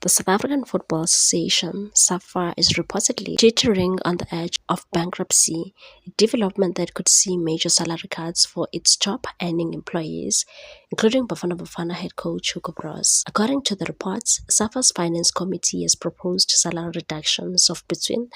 The South African Football Association, SAFA, is reportedly teetering on the edge of bankruptcy, a development that could see major salary cuts for its top-earning employees, including Bafana Bafana head coach Hugo Broos. According to the reports, SAFA's finance committee has proposed salary reductions of between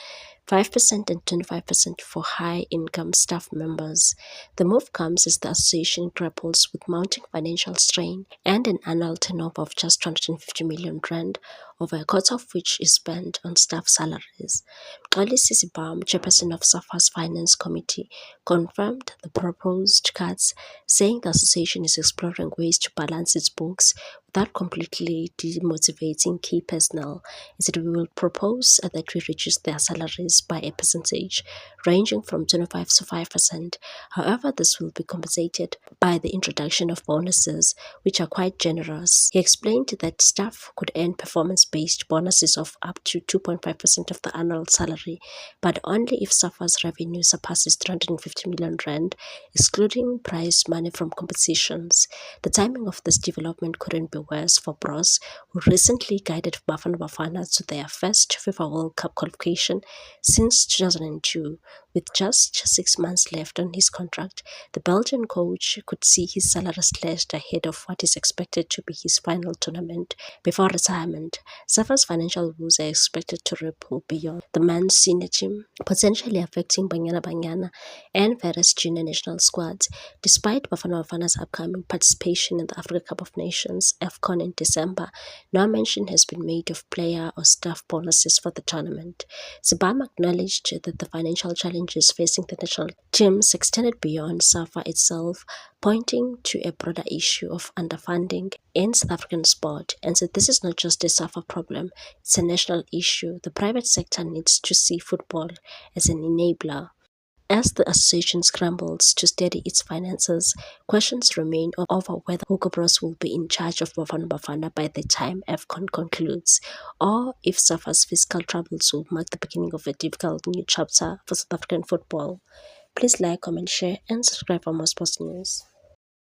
5% and 25% for high-income staff members. The move comes as the association grapples with mounting financial strain and an annual turnover of just 250 million rand, over a quarter of which is spent on staff salaries. Xoli Sisibam, chairperson of SAFA's Finance Committee, confirmed the proposed cuts, saying the association is exploring ways to balance its books without completely demotivating key personnel. It said, "We will propose that we reduce their salaries by a percentage ranging from 25 to 5%. However, this will be compensated by the introduction of bonuses, which are quite generous." He explained that staff could earn performance-based bonuses of up to 2.5% of the annual salary, but only if SAFA's revenue surpasses 350 million rand, excluding prize money from competitions. The timing of this development couldn't be worse for Broos, who recently guided Bafana Bafana to their first FIFA World Cup qualification since 2002. With just 6 months left on his contract, the Belgian coach could see his salary slashed ahead of what is expected to be his final tournament before retirement. SAFA's financial woes are expected to ripple beyond the men's senior team, potentially affecting Banyana Banyana and various junior national squads. Despite Bafana Bafana's upcoming participation in the Africa Cup of Nations (AFCON) in December, no mention has been made of player or staff bonuses for the tournament. Sibam acknowledged that the financial challenges facing the national teams extended beyond SAFA itself, pointing to a broader issue of underfunding in South African sport, and said this is not just a SAFA problem, it's a national issue. The private sector needs to see football as an enabler. As the association scrambles to steady its finances, questions remain over whether Hugo Broos will be in charge of Bafana Bafana by the time AFCON concludes, or if SAFA's fiscal troubles will mark the beginning of a difficult new chapter for South African football. Please like, comment, share, and subscribe for more sports news.